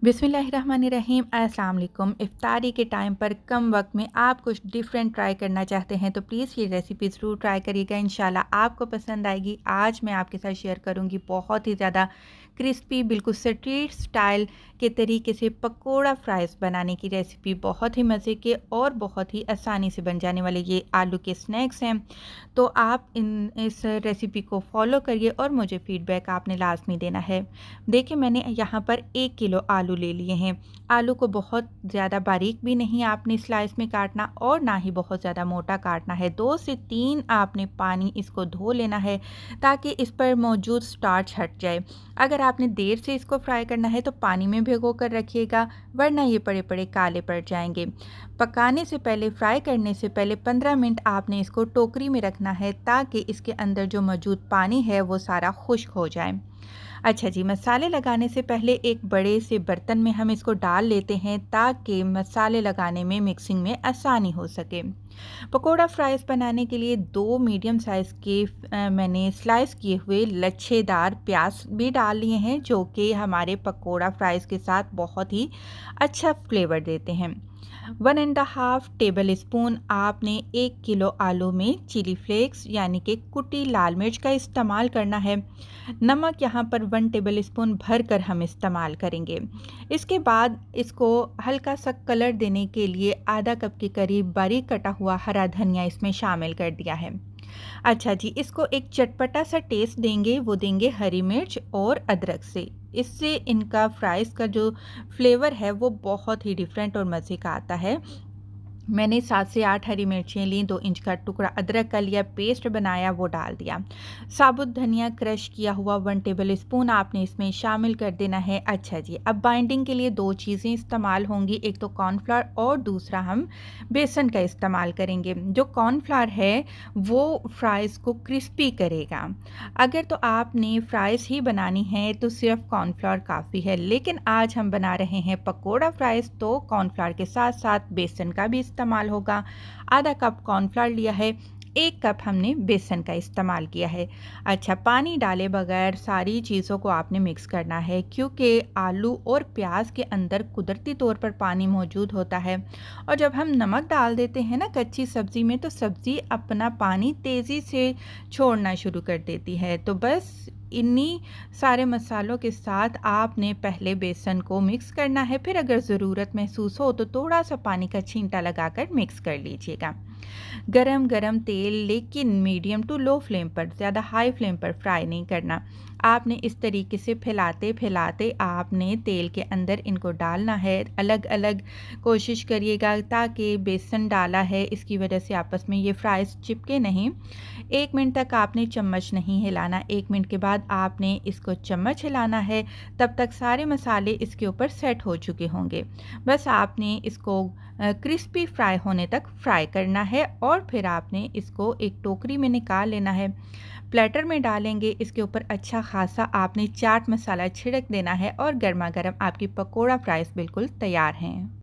बिस्मिल्लाहिर्रहमानिर्रहीम। अस्सलाम वालेकुम। इफ्तारी के टाइम पर कम वक्त में आप कुछ डिफरेंट ट्राई करना चाहते हैं तो प्लीज़ ये रेसिपी ज़रूर ट्राई करिएगा, इंशाल्लाह आपको पसंद आएगी। आज मैं आपके साथ शेयर करूंगी बहुत ही ज़्यादा क्रिस्पी, बिल्कुल स्ट्रीट स्टाइल के तरीके से पकोड़ा फ्राइज़ बनाने की रेसिपी। बहुत ही मज़े के और बहुत ही आसानी से बन जाने वाले ये आलू के स्नैक्स हैं। तो आप इस रेसिपी को फॉलो करिए और मुझे फ़ीडबैक आपने लाज़मी देना है। देखिए, मैंने यहाँ पर 1 किलो आलू ले लिए हैं। आलू को बहुत ज़्यादा बारीक भी नहीं आपने स्लाइस में काटना और ना ही बहुत ज़्यादा मोटा काटना है। 2 से 3 आपने पानी इसको धो लेना है ताकि इस पर मौजूद स्टार्च हट जाए। अगर आपने देर से इसको फ्राई करना है तो पानी में भिगो कर रखिएगा, वरना ये पड़े-पड़े काले पड़ जाएंगे। पकाने से पहले, फ्राई करने से पहले 15 मिनट आपने इसको टोकरी में रखना है ताकि इसके अंदर जो मौजूद पानी है वो सारा खुश्क हो जाए। अच्छा जी, मसाले लगाने से पहले एक बड़े से बर्तन में हम इसको डाल लेते हैं ताकि मसाले लगाने में, मिक्सिंग में आसानी हो सके। पकोड़ा फ्राइज़ बनाने के लिए 2 मीडियम साइज़ के मैंने स्लाइस किए हुए लच्छेदार प्याज भी डाल लिए हैं, जो कि हमारे पकोड़ा फ्राइज़ के साथ बहुत ही अच्छा फ्लेवर देते हैं। 1.5 टेबल स्पून आपने 1 किलो आलू में चिली फ्लेक्स यानी कि कुटी लाल मिर्च का इस्तेमाल करना है। नमक यहाँ पर 1 टेबल स्पून भर कर हम इस्तेमाल करेंगे। इसके बाद इसको हल्का सा कलर देने के लिए आधा कप के करीब बारीक कटा हुआ हरा धनिया इसमें शामिल कर दिया है। अच्छा जी, इसको एक चटपटा सा टेस्ट देंगे, वो देंगे हरी मिर्च और अदरक से। इससे इनका फ्राइज़ का जो फ्लेवर है वो बहुत ही डिफरेंट और मज़े का आता है। मैंने 7 से 8 हरी मिर्चें लीं, 2 इंच का टुकड़ा अदरक का लिया, पेस्ट बनाया वो डाल दिया। साबुत धनिया क्रश किया हुआ 1 टेबल स्पून आपने इसमें शामिल कर देना है। अच्छा जी, अब बाइंडिंग के लिए 2 चीज़ें इस्तेमाल होंगी, एक तो कॉर्नफ्लावर और दूसरा हम बेसन का इस्तेमाल करेंगे। जो कॉर्नफ्लावर है वो फ्राइज़ को क्रिस्पी करेगा। अगर तो आपने फ्राइज़ ही बनानी है तो सिर्फ कॉर्नफ्लावर काफ़ी है, लेकिन आज हम बना रहे हैं पकोड़ा फ्राइज़ तो कॉर्नफ्लावर के साथ साथ बेसन का भी इस्तेमाल होगा। आधा कप कॉर्नफ्लावर लिया है, 1 कप हमने बेसन का इस्तेमाल किया है। अच्छा, पानी डाले बगैर सारी चीज़ों को आपने मिक्स करना है, क्योंकि आलू और प्याज के अंदर कुदरती तौर पर पानी मौजूद होता है और जब हम नमक डाल देते हैं ना कच्ची सब्ज़ी में, तो सब्ज़ी अपना पानी तेज़ी से छोड़ना शुरू कर देती है। तो बस इन्हीं सारे मसालों के साथ आपने पहले बेसन को मिक्स करना है, फिर अगर ज़रूरत महसूस हो तो थोड़ा सा पानी का छींटा लगाकर मिक्स कर लीजिएगा। गरम गरम तेल, लेकिन मीडियम टू लो फ्लेम पर, ज़्यादा हाई फ्लेम पर फ्राई नहीं करना। आपने इस तरीके से फैलाते फैलाते आपने तेल के अंदर इनको डालना है। अलग अलग कोशिश करिएगा ताकि बेसन डाला है इसकी वजह से आपस में ये फ्राइज़ चिपके नहीं। 1 मिनट तक आपने चम्मच नहीं हिलाना। 1 मिनट के बाद आपने इसको चम्मच हिलाना है, तब तक सारे मसाले इसके ऊपर सेट हो चुके होंगे। बस आपने इसको क्रिस्पी फ्राई होने तक फ्राई करना है और फिर आपने इसको एक टोकरी में निकाल लेना है। प्लेटर में डालेंगे, इसके ऊपर अच्छा खासा आपने चाट मसाला छिड़क देना है और गर्मा गर्म आपकी पकोड़ा फ्राइज़ बिल्कुल तैयार हैं।